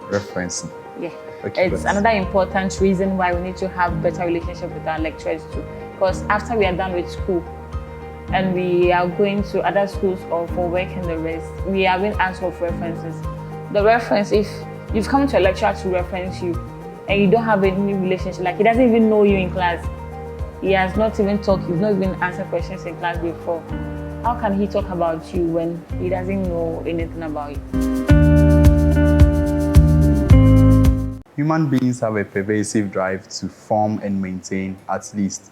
Referencing. Yeah. Okay, It's another important reason why we need to have better relationship with our lecturers too. Because after we are done with school and we are going to other schools or for work and the rest, we are being asked for references. The reference, if you've come to a lecturer to reference you and you don't have any relationship, like he doesn't even know you in class, he has not even talked, you've not even answered questions in class before, how can he talk about you when he doesn't know anything about you? human beings have a pervasive drive to form and maintain at least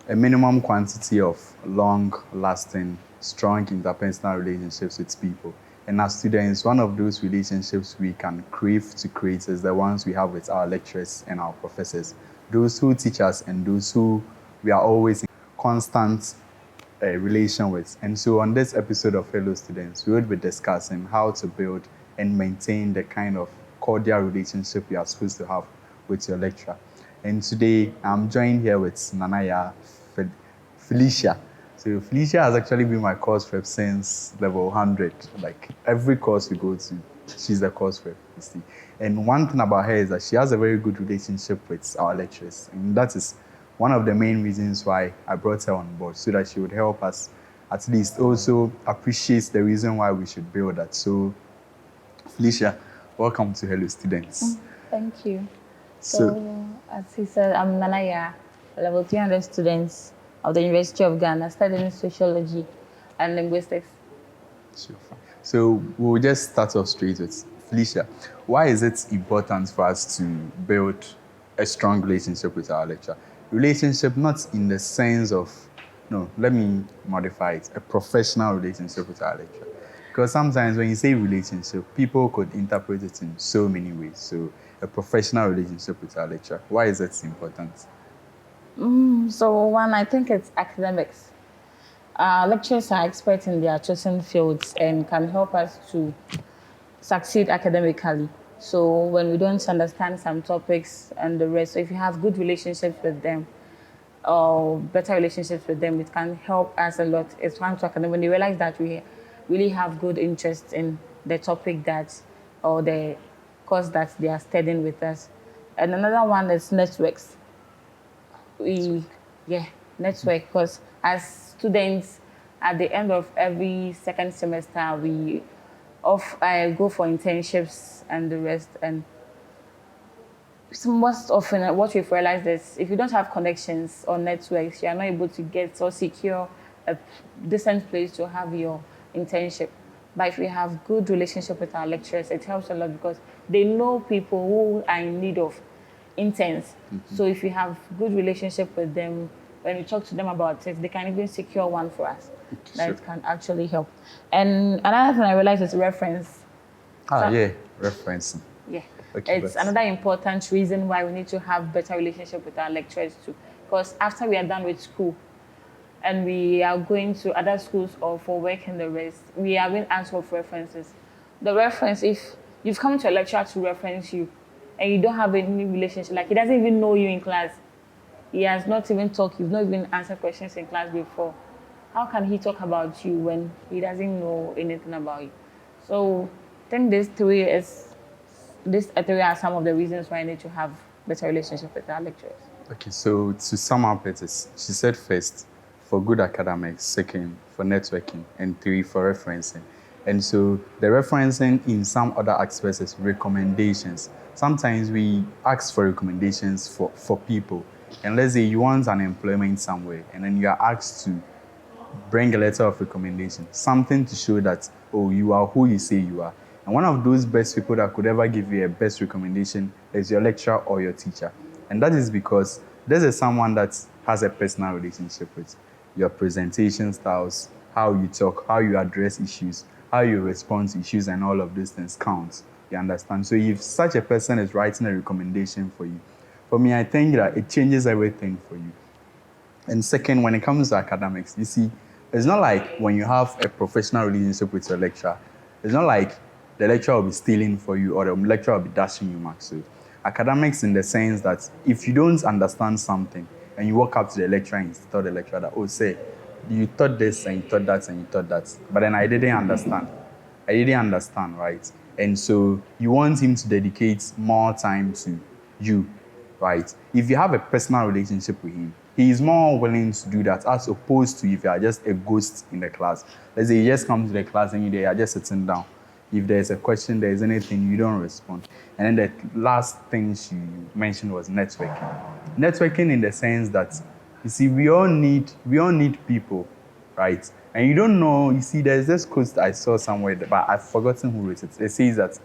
a minimum quantity of long-lasting, strong interpersonal relationships with people. And as students, one of those relationships we can crave to create is the ones we have with our lecturers and our professors, those who teach us and those who we are always in constant relation with. And so on this episode of Hello Students, we will be discussing how to build and maintain the kind of cordial relationship you are supposed to have with your lecturer. And today I'm joined here with Nanaya Felicia. So Felicia has actually been my course rep since level 100. Like every course we go to, she's the course rep, you see. And one thing about her is that she has a very good relationship with our lecturers. And that is one of the main reasons why I brought her on board, so that she would help us at least also appreciate the reason why we should build that. So Felicia, welcome to Hello Students. Thank you. So, as he said, I'm Nanaya, level 300 students of the University of Ghana, studying sociology and linguistics. Sure. So we'll just start off straight with Felicia. Why is it important for us to build a strong relationship with our lecturer? Relationship not in the sense of, no, let me modify it, a professional relationship with our lecturer. Because sometimes when you say relationship, people could interpret it in so many ways. So a professional relationship with our lecturer, why is it important? So, one, I think it's academics. Lecturers are experts in their chosen fields and can help us to succeed academically. So when we don't understand some topics and the rest, so if you have good relationships with them or better relationships with them, it can help us a lot. It's fun to academic when they realize that we really have good interest in the topic that or the course that they are studying with us. And another one is networks. Yeah, network, because as students at the end of every second semester we go for internships and the rest, and most often what we've realized is if you don't have connections or networks, you are not able to get or secure a decent place to have your internship. But if we have good relationship with our lecturers, it helps a lot because they know people who are in need of interns. So if you have good relationship with them, when we talk to them about it, they can even secure one for us. That can actually help. And another thing I realized is reference. Referencing. Yeah. Okay, It's another important reason why we need to have better relationship with our lecturers too. Because after we are done with school and we are going to other schools or for work and the rest, we are being asked for references. The reference, if you've come to a lecturer to reference you and you don't have any relationship, like he doesn't even know you in class, he has not even talked, you've not even answered questions in class before, how can he talk about you when he doesn't know anything about you? So I think these three are some of the reasons why I need to have better relationship with our lecturers. Okay, so to sum up it is, she said first, for good academics, second, for networking, and three, for referencing. And so the referencing in some other aspects is recommendations. Sometimes we ask for recommendations for people. And let's say you want an employment somewhere, and then you are asked to bring a letter of recommendation, something to show that, oh, you are who you say you are. And one of those best people that could ever give you a best recommendation is your lecturer or your teacher. And that is because this is someone that has a personal relationship with your presentation styles, how you talk, how you address issues, how you respond to issues, and all of these things counts. You understand? So if such a person is writing a recommendation for you, for me, I think that it changes everything for you. And second, when it comes to academics, you see, it's not like when you have a professional relationship with your lecturer, it's not like the lecturer will be stealing for you or the lecturer will be dashing you marks. So academics in the sense that if you don't understand something and you walk up to the lecturer and tell the lecturer that, oh, say, you thought this and you thought that and you thought that, but then I didn't understand, right? And so you want him to dedicate more time to you, right? If you have a personal relationship with him, he is more willing to do that as opposed to if you are just a ghost in the class. Let's say you just come to the class and you are just sitting down. If there's a question, there's anything, you don't respond. And then the last thing she mentioned was networking. Networking in the sense that, you see, we all need people, right? And you don't know, you see, there's this quote I saw somewhere, but I've forgotten who wrote it. It says that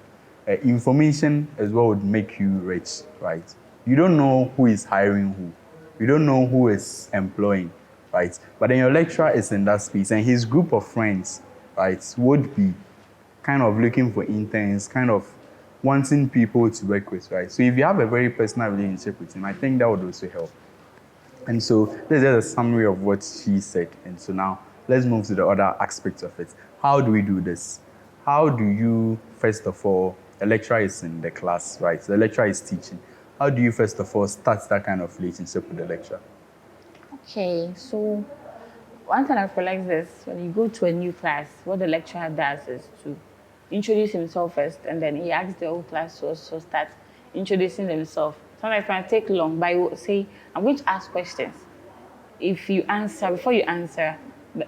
information is what would make you rich, right? You don't know who is hiring who. You don't know who is employing, right? But then your lecturer is in that space, and his group of friends, right, would be kind of looking for interns, kind of wanting people to work with, right? So if you have a very personal relationship with him, I think that would also help. And so this is just a summary of what she said. And so now let's move to the other aspects of it. How do we do this? How do you, first of all, a lecturer is in the class, right? So the lecturer is teaching. How do you, first of all, start that kind of relationship with the lecturer? Okay, so one thing I realized is when you go to a new class, what the lecturer does is to introduce himself first, and then he asks the whole class to also start introducing themselves. Sometimes it might take long, but he will say, I'm going to ask questions. If you answer, before you answer,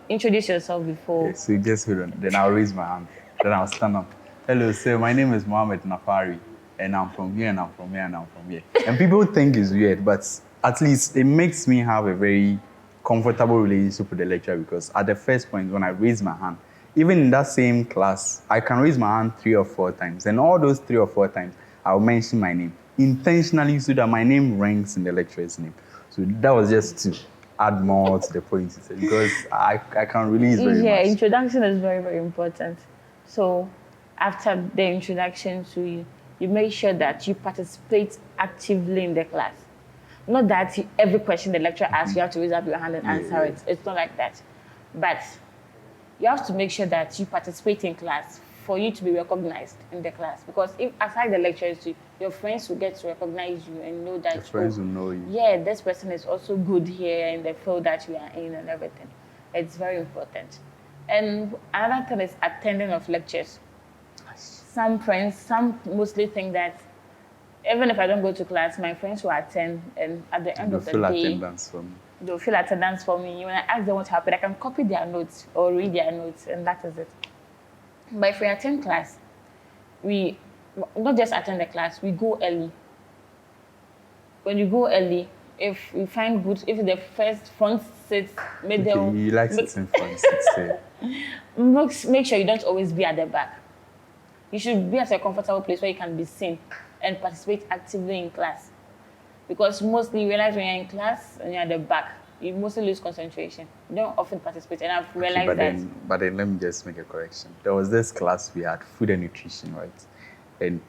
introduce yourself before. Okay, so just hold on. Then I'll raise my hand. Then I'll stand up. Hello, sir. My name is Mohammed Nafari, and I'm from here, and I'm from here, and I'm from here. And people think it's weird, but at least it makes me have a very comfortable relationship with the lecturer because at the first point, when I raise my hand, even in that same class, I can raise my hand 3 or 4 times. And all those 3 or 4 times, I'll mention my name intentionally so that my name ranks in the lecturer's name. So that was just to add more to the point you said because I can release very Yeah, much. introduction is very, very important. So after the introduction to you, you make sure that you participate actively in the class. Not that every question the lecturer asks, you have to raise up your hand and answer it. It's not like that. But you have to make sure that you participate in class for you to be recognized in the class. Because if aside the lecturers, your friends will get to recognize you and know that Your friends will know you. yeah, this person is also good here in the field that you are in and everything. It's very important. And another thing is attending of lectures. Some mostly think that even if I don't go to class, my friends will attend, and at the end You'll of the fill day, attendance for me. they'll fill attendance for me. When I ask them what happened, I can copy their notes or read their notes, and that is it. But if we attend class, we not just attend the class, we go early. When you go early, if we find good, if the first front seat, middle, Okay, you like sitting front seats there. make sure you don't always be at the back. You should be at a comfortable place where you can be seen and participate actively in class. Because mostly you realize when you're in class and you're at the back, you mostly lose concentration. You don't often participate. And I've realized But then let me just make a correction. There was this class we had, food and nutrition, right? And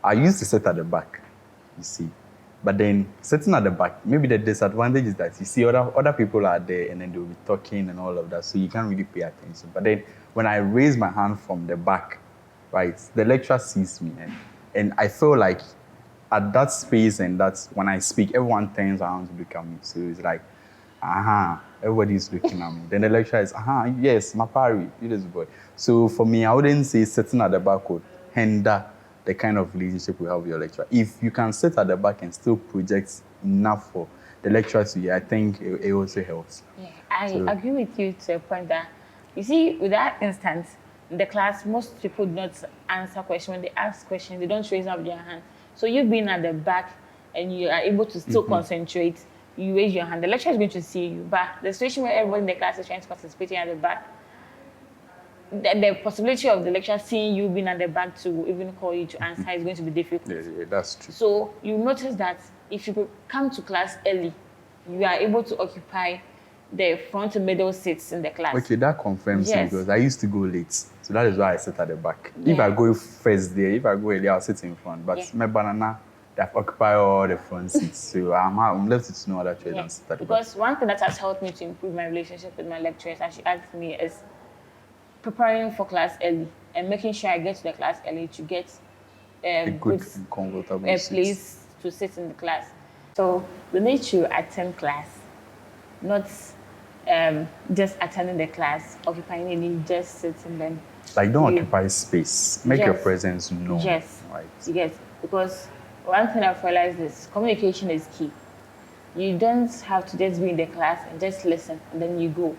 I used to sit at the back, you see. But then sitting at the back, maybe the disadvantage is that you see other people are there and then they'll be talking and all of that, so you can't really pay attention. But then when I raise my hand from the back, right, the lecturer sees me and I feel like at that space and that's when I speak, everyone turns around to look at me. So it's like, everybody's looking at me. Then the lecturer is, yes, Mapari, you this boy. So for me, I wouldn't say sitting at the back would hinder the kind of relationship we have with your lecturer. If you can sit at the back and still project enough for the lecturer to hear, I think it also helps. yeah, I agree with you to a point that, you see, with that instance, in the class, most people do not answer questions. When they ask questions, they don't raise up their hand. So you being at the back and you are able to still concentrate, you raise your hand. The lecturer is going to see you. But the situation where everyone in the class is trying to participate at the back, the possibility of the lecturer seeing you being at the back to even call you to answer is going to be difficult. Yeah, that's true. So you notice that if you come to class early, you are able to occupy the front and middle seats in the class. Okay, that confirms Yes. it because I used to go late. So that is why I sit at the back. If Yeah. I go first there, if I go early, I'll sit in front. But my banana, they've occupied all the front seats. So I'm left with no other choice than sit at the back. Because one thing that has helped me to improve my relationship with my lecturers, as she asked me, is preparing for class early and making sure I get to the class early to get A good and comfortable seat. place to sit in the class. So we need to attend class, not just attending the class, occupying it, just sit and then Like, don't You, occupy space. Make your yes, presence known, yes, right? yes. Because one thing I've realized is communication is key. You don't have to just be in the class and just listen and then you go.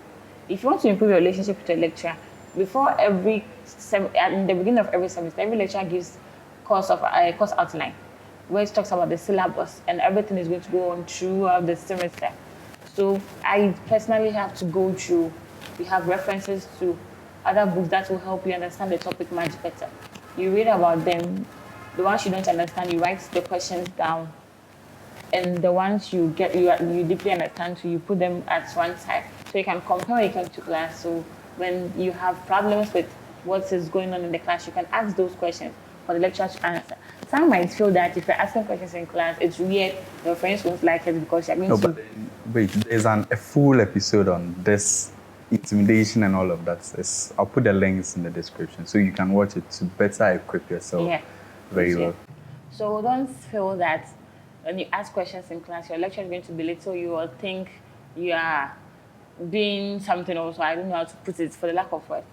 If you want to improve your relationship with your lecturer, before in the beginning of every semester, every lecturer gives course outline, where it talks about the syllabus and everything is going to go on throughout the semester. So I personally have to go through. We have references to other books that will help you understand the topic much better. You read about them. The ones you don't understand, you write the questions down, and the ones you deeply understand, so you put them at one side so you can compare when you come to class. So when you have problems with what is going on in the class, you can ask those questions for the lecturer to answer. Some might feel that if you're asking questions in class, it's weird, your friends won't like it because you're going No, to. but wait, there's a full episode on this intimidation and all of that. I'll put the links in the description so you can watch it to better equip yourself Yeah, very yeah. well. So don't feel that when you ask questions in class, your lecturer is going to belittle you or think you are doing something also. I don't know how to put it for the lack of word.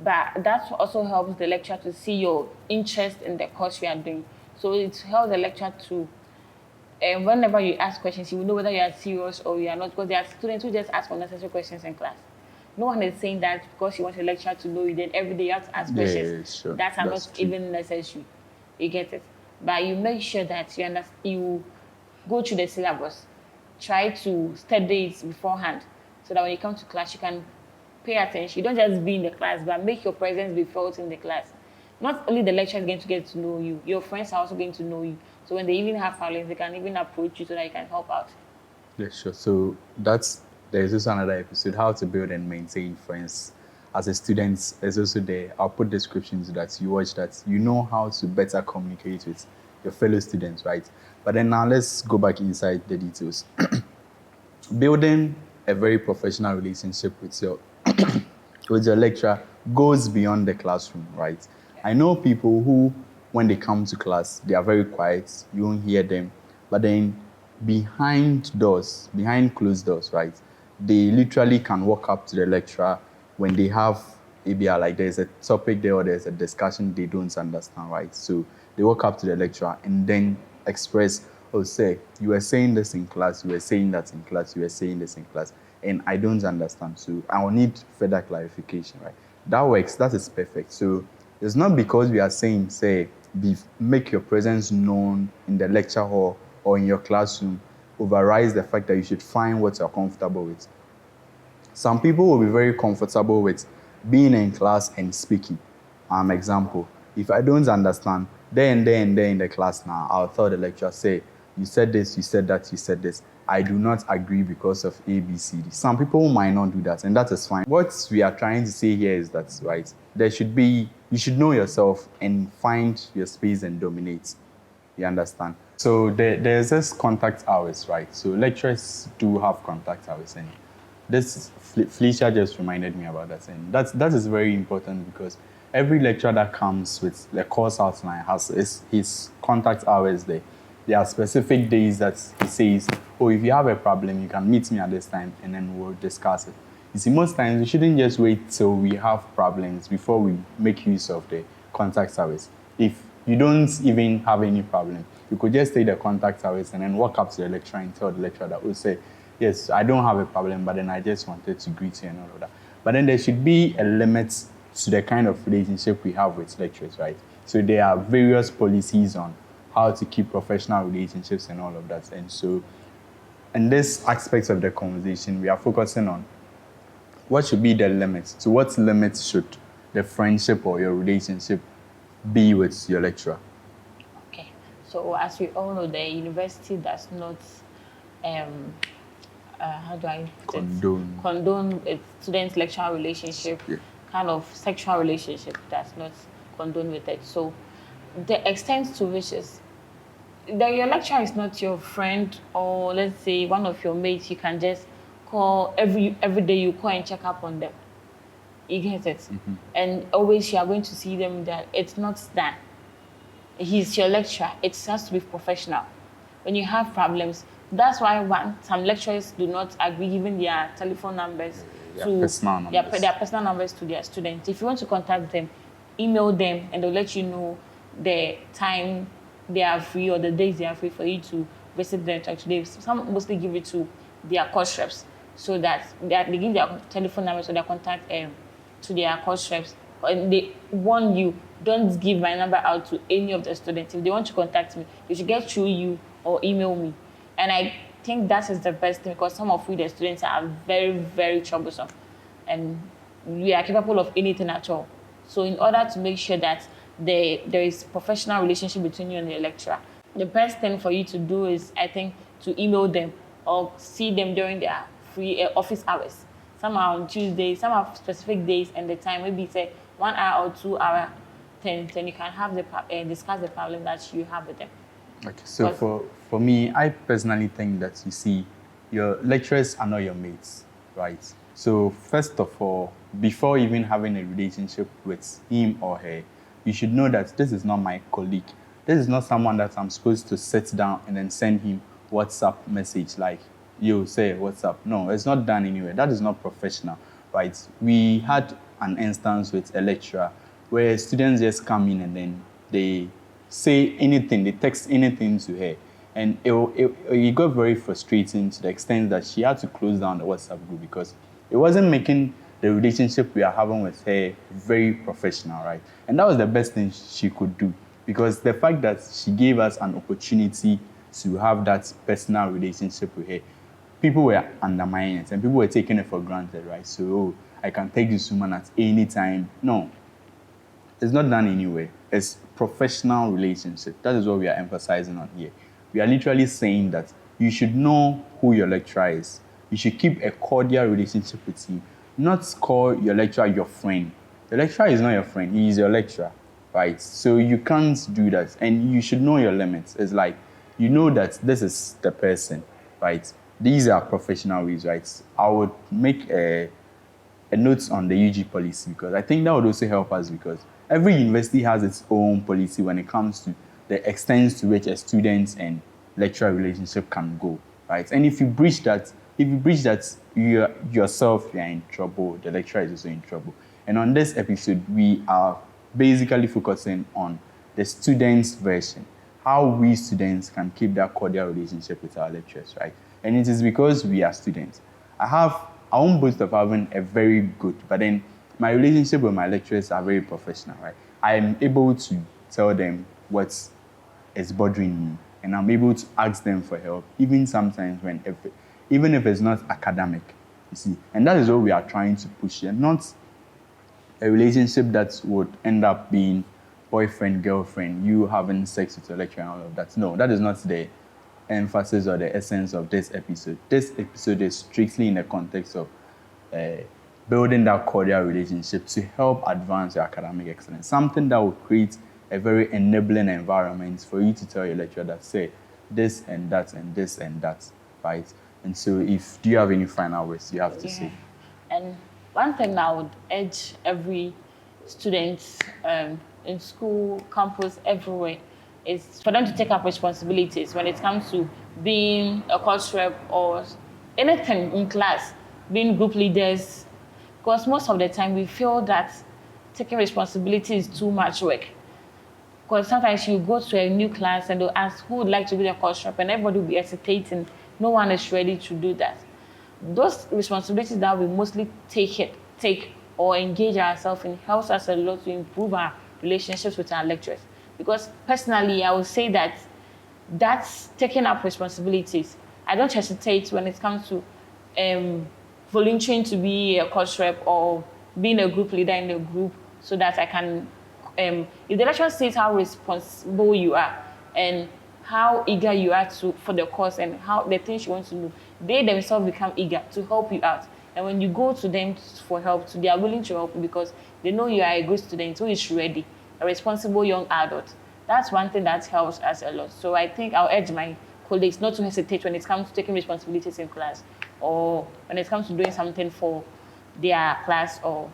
But that also helps the lecturer to see your interest in the course you are doing. So it helps the lecturer to, whenever you ask questions, you will know whether you are serious or you are not. Because there are students who just ask unnecessary questions in class. No one is saying that because you want your lecturer to know you, then every day you have to ask questions Yeah, sure. that are That's not true. even necessary. You get it? But you make sure that you go through the syllabus. Try to study it beforehand so that when you come to class, you can pay attention. You don't just be in the class, but make your presence be felt in the class. Not only the lecturer is going to get to know you, your friends are also going to know you. So when they even have problems, they can even approach you so that you can help out. Yeah, sure. So there's also another episode, how to build and maintain friends. As a student, there's also there. I'll put descriptions that you watch that you know how to better communicate with your fellow students, right? But then now let's go back inside the details. Building a very professional relationship with your lecturer goes beyond the classroom, right? I know people who, when they come to class, they are very quiet, you won't hear them, but then behind closed doors, right? They literally can walk up to the lecturer when they have maybe like there's a topic there or there's a discussion they don't understand, right? So they walk up to the lecturer and then express, oh, say, you were saying this in class, you were saying that in class, you were saying this in class, and I don't understand. So I will need further clarification, right? That works, that is perfect. So it's not because we are saying, say, make your presence known in the lecture hall or in your classroom overrides the fact that you should find what you're comfortable with. Some people will be very comfortable with being in class and speaking. Example, if I don't understand, there in the class now, I'll tell the lecturer, say, you said this, you said that, you said this. I do not agree because of A, B, C, D. Some people might not do that, and that is fine. What we are trying to say here is that, right, you should know yourself and find your space and dominate. You understand? So there's this contact hours, right? So lecturers do have contact hours, and this Felicia just reminded me about that, and that is very important because every lecturer that comes with the course outline has his contact hours there. There are specific days that he says, oh, if you have a problem, you can meet me at this time, and then we'll discuss it. You see, most times we shouldn't just wait till we have problems before we make use of the contact hours. If you don't even have any problem, you could just take the contact hours and then walk up to the lecturer and tell the lecturer that, oh, say, yes, I don't have a problem, but then I just wanted to greet you and all of that. But then there should be a limit to the kind of relationship we have with lecturers, right? So there are various policies on how to keep professional relationships and all of that. And so in this aspect of the conversation, we are focusing on what should be the limits. So what limits should the friendship or your relationship be with your lecturer? Okay. So as we all know, the university does not, um, how do I put it? Condone. Condone its student lecturer relationship, Yeah. kind of sexual relationship does not condone with it. So the extent to which is that your lecturer is not your friend, or let's say one of your mates, you can just call every day, you call and check up on them. You get it? And always you are going to see them, that it's not that. He's your lecturer. It has to be professional. When you have problems, that's why some lecturers do not agree giving their telephone numbers their personal numbers to their students. If you want to contact them, email them and they'll let you know the time they are free or the days they are free for you to visit them. Actually, some mostly give it to their course reps so that they give their telephone numbers or their contact to their course reps. And they warn you, don't give my number out to any of the students. If they want to contact me, they should get through you or email me. And I think that is the best thing because some of we, the students, are very, very troublesome. And we are capable of anything at all. So in order to make sure that there is professional relationship between you and the lecturer, the best thing for you to do is, I think, to email them or see them during their free office hours. Some are on Tuesdays, some have specific days and the time, maybe say 1 hour or 2 hour, then you can have discuss the problem that you have with them. Okay, so for me, I personally think that, you see, your lecturers are not your mates, right? So first of all, before even having a relationship with him or her, you should know that this is not my colleague. This is not someone that I'm supposed to sit down and then send him WhatsApp message like, yo, say what's up. No, it's not done anywhere. That is not professional, right? We had an instance with a lecturer where students just come in and then they say anything, they text anything to her. And it got very frustrating to the extent that she had to close down the WhatsApp group because it wasn't making the relationship we are having with her very professional, right? And that was the best thing she could do because the fact that she gave us an opportunity to have that personal relationship with her, people were undermining it and people were taking it for granted, right? So, oh, I can take this woman at any time. No, it's not done anywhere. It's professional relationship. That is what we are emphasizing on here. We are literally saying that you should know who your lecturer is. You should keep a cordial relationship with him. Not call your lecturer your friend. The lecturer is not your friend. He is your lecturer, right? So you can't do that. And you should know your limits. It's like, you know that this is the person, right? These are professional ways, right? I would make a note on the UG policy because I think that would also help us because every university has its own policy when it comes to the extent to which a student and lecturer relationship can go, right? And if you breach that, you yourself, you're in trouble, the lecturer is also in trouble. And on this episode, we are basically focusing on the student's version, how we students can keep that cordial relationship with our lecturers, right? And it is because we are students. I won't boast of having a very good, but then my relationship with my lecturers are very professional, right? I am able to tell them what is bothering me, and I'm able to ask them for help, even sometimes even if it's not academic, you see. And that is what we are trying to push here, not a relationship that would end up being boyfriend, girlfriend, you having sex with your lecturer and all of that. No, that is not the emphasis or the essence of this episode. This episode is strictly in the context of building that cordial relationship to help advance your academic excellence. Something that will create a very enabling environment for you to tell your lecturer that, say, this and that and this and that, right? And so do you have any final words you have to say? And one thing I would urge every student in school, campus, everywhere, is for them to take up responsibilities when it comes to being a course rep or anything in class, being group leaders, because most of the time we feel that taking responsibility is too much work. Because sometimes you go to a new class and they'll ask who would like to be the course rep, and everybody will be hesitating. No one is ready to do that. Those responsibilities that we mostly take or engage ourselves in helps us a lot to improve our relationships with our lecturers. Because personally, I would say that that's taking up responsibilities. I don't hesitate when it comes to volunteering to be a course rep or being a group leader in a group so that I can, if the lecturer sees how responsible you are and how eager you are for the course and how the things you want to do, they themselves become eager to help you out. And when you go to them for help, they are willing to help you because they know you are a good student who is ready, a responsible young adult. That's one thing that helps us a lot. So I think I'll urge my colleagues not to hesitate when it comes to taking responsibilities in class or when it comes to doing something for their class or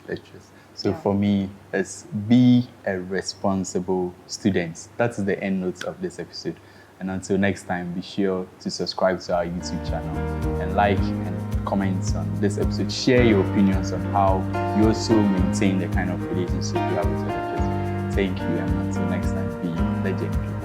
lectures. So for me, it's be a responsible student. That's the end notes of this episode. And until next time, be sure to subscribe to our YouTube channel and like and comments on this episode. Share your opinions on how you also maintain the kind of relationship you have with your lecturers. Thank you, and until next time, be legendary.